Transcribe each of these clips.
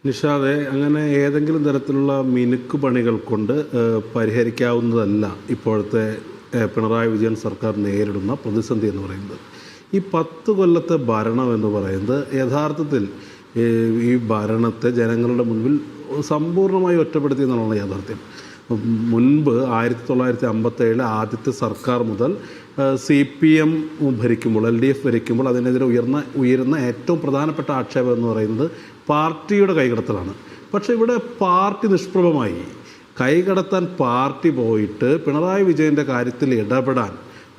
നിഷാദെ, അങ്ങനെ ഏതെങ്കിലും തരത്തിലുള്ള മിനുക്ക് പണികൾ കൊണ്ട് പരിഹരിക്കാവുന്നതല്ല ഇപ്പോഴത്തെ പിണറായി വിജയൻ സർക്കാർ നേരിടുന്ന പ്രതിസന്ധി എന്ന് പറയുന്നത്. ഈ 10 കൊല്ലത്തെ ഭരണം എന്ന് പറയുന്നത് യഥാർത്ഥത്തിൽ ഈ ഭരണത്തെ ജനങ്ങളുടെ മുൻപിൽ സമ്പൂർണ്ണമായി ഒറ്റപ്പെടുത്തി എന്നുള്ളതാണ് യാഥാർത്ഥ്യം. മുൻപ് 1957 ആദ്യത്തെ സർക്കാർ മുതൽ CPM ഭരിക്കുമ്പോൾ, LDF ഭരിക്കുമ്പോൾ അതിനെതിരെ ഉയരുന്ന ഏറ്റവും പ്രധാനപ്പെട്ട ആക്ഷേപം എന്ന് പറയുന്നത് പാർട്ടിയുടെ കൈകടത്തലാണ്. പക്ഷേ ഇവിടെ പാർട്ടി നിഷ്പ്രഭമായി. കൈകടത്താൻ പാർട്ടി പോയിട്ട് പിണറായി വിജയൻ്റെ കാര്യത്തിൽ ഇടപെടാൻ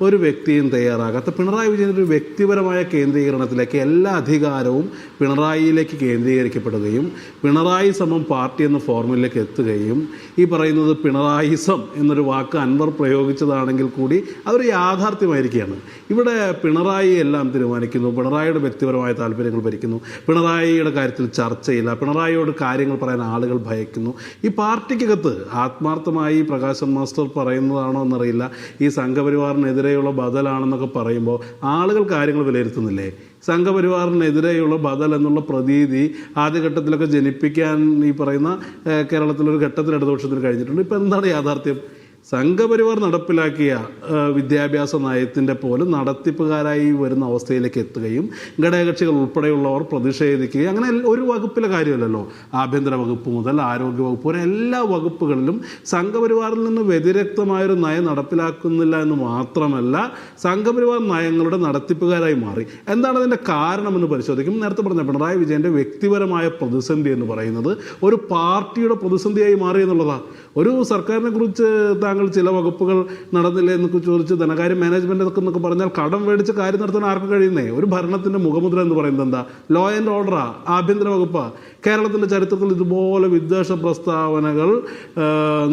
ഒരു വ്യക്തിയും തയ്യാറാകാത്ത പിണറായി വിജയൻ്റെ ഒരു വ്യക്തിപരമായ കേന്ദ്രീകരണത്തിലേക്ക് എല്ലാ അധികാരവും പിണറായിയിലേക്ക് കേന്ദ്രീകരിക്കപ്പെടുകയും പിണറായി സമം പാർട്ടി എന്ന ഫോർമുലയിലേക്ക് എത്തുകയും ഈ പറയുന്നത് പിണറായിസം എന്നൊരു വാക്ക് അൻവർ പ്രയോഗിച്ചതാണെങ്കിൽ കൂടി അതൊരു യാഥാർത്ഥ്യമായിരിക്കുകയാണ്. ഇവിടെ പിണറായി എല്ലാം തീരുമാനിക്കുന്നു, പിണറായിയുടെ വ്യക്തിപരമായ താല്പര്യങ്ങൾ ഭരിക്കുന്നു, പിണറായിയുടെ കാര്യത്തിൽ ചർച്ചയില്ല, പിണറായിയോട് കാര്യങ്ങൾ പറയാൻ ആളുകൾ ഭയക്കുന്നു. ഈ പാർട്ടിക്കകത്ത് ആത്മാർത്ഥമായി പ്രകാശൻ മാസ്റ്റർ പറയുന്നതാണോ എന്നറിയില്ല, ഈ സംഘപരിവാറിനെതിരെയുള്ള ബദലാണെന്നൊക്കെ പറയുമ്പോൾ ആളുകൾ കാര്യങ്ങൾ വിലയിരുത്തുന്നില്ലേ? സംഘപരിവാറിനെതിരെയുള്ള ബദൽ എന്നുള്ള പ്രതീതി ആദ്യഘട്ടത്തിലൊക്കെ ജനിപ്പിക്കാൻ ഈ പറയുന്ന കേരളത്തിലൊരു ഘട്ടത്തിൽ ഇടതുപക്ഷത്തിന് കഴിഞ്ഞിട്ടുണ്ട്. ഇപ്പം എന്താണ് യാഥാർത്ഥ്യം? സംഘപരിവാർ നടപ്പിലാക്കിയ വിദ്യാഭ്യാസ നയത്തിൻ്റെ പോലും നടത്തിപ്പുകാരായി വരുന്ന അവസ്ഥയിലേക്ക് എത്തുകയും ഘടകകക്ഷികൾ ഉൾപ്പെടെയുള്ളവർ പ്രതിഷേധിക്കുകയും, അങ്ങനെ ഒരു വകുപ്പിലെ കാര്യമല്ലല്ലോ, ആഭ്യന്തര വകുപ്പ് മുതൽ ആരോഗ്യ വകുപ്പ് വരെ എല്ലാ വകുപ്പുകളിലും സംഘപരിവാറിൽ നിന്ന് വ്യതിരക്തമായൊരു നയം നടപ്പിലാക്കുന്നില്ല എന്ന് മാത്രമല്ല, സംഘപരിവാർ നയങ്ങളുടെ നടത്തിപ്പുകാരായി മാറി. എന്താണ് അതിൻ്റെ കാരണമെന്ന് പരിശോധിക്കും. നേരത്തെ പറഞ്ഞ പിണറായി വിജയൻ്റെ വ്യക്തിപരമായ പ്രതിസന്ധി എന്ന് പറയുന്നത് ഒരു പാർട്ടിയുടെ പ്രതിസന്ധിയായി മാറി എന്നുള്ളതാണ്. ഒരു സർക്കാരിനെ കുറിച്ച് താങ്കൾ ചില വകുപ്പുകൾ നടന്നില്ല എന്നൊക്കെ ചോദിച്ച് ധനകാര്യ മാനേജ്മെൻ്റ് എന്നൊക്കെ പറഞ്ഞാൽ കടം മേടിച്ച് കാര്യം നടത്താൻ ആർക്കും കഴിയുന്നേ? ഒരു ഭരണത്തിൻ്റെ മുഖമുദ്ര എന്ന് പറയുന്നത് എന്താ? ലോ ആൻഡ് ഓർഡറാ, ആഭ്യന്തര വകുപ്പാ. കേരളത്തിൻ്റെ ചരിത്രത്തിൽ ഇതുപോലെ വിദ്വേഷ പ്രസ്താവനകൾ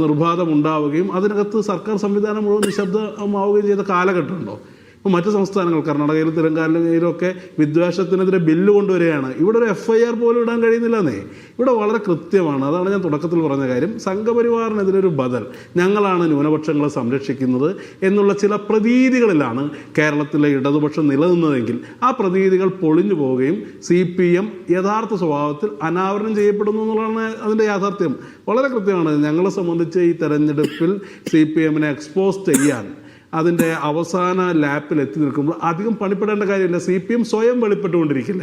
നിർബാധമുണ്ടാവുകയും അതിനകത്ത് സർക്കാർ സംവിധാനം മുഴുവൻ നിശബ്ദമാവുകയും ചെയ്ത കാലഘട്ടമുണ്ടോ? ഇപ്പോൾ മറ്റ് സംസ്ഥാനങ്ങൾ, കർണാടകയിലും തെലങ്കാനയിലൊക്കെ വിദ്വേഷത്തിനെതിരെ ബില്ല് കൊണ്ടുവരികയാണ്. ഇവിടെ ഒരു FIR പോലും ഇടാൻ കഴിയുന്നില്ലെന്നേ. ഇവിടെ വളരെ കൃത്യമാണ്. അതാണ് ഞാൻ തുടക്കത്തിൽ പറഞ്ഞ കാര്യം. സംഘപരിവാറിനെതിരെ ഒരു ബദൽ, ഞങ്ങളാണ് ന്യൂനപക്ഷങ്ങളെ സംരക്ഷിക്കുന്നത് എന്നുള്ള ചില പ്രതീതികളിലാണ് കേരളത്തിലെ ഇടതുപക്ഷം നിലനിന്നതെങ്കിൽ ആ പ്രതീതികൾ പൊളിഞ്ഞു പോവുകയും CPM യഥാർത്ഥ സ്വഭാവത്തിൽ അനാവരണം ചെയ്യപ്പെടുന്നു എന്നുള്ളതാണ് അതിൻ്റെ യാഥാർത്ഥ്യം. വളരെ കൃത്യമാണ്. ഞങ്ങളെ സംബന്ധിച്ച് ഈ തെരഞ്ഞെടുപ്പിൽ CPM-നെ എക്സ്പോസ് ചെയ്യാൻ അതിൻ്റെ അവസാന ലാപ്പിൽ എത്തി നിൽക്കുമ്പോൾ അധികം പണിപ്പെടേണ്ട കാര്യമില്ല. CPM സ്വയം വെളിപ്പെട്ടുകൊണ്ടിരിക്കില്ല.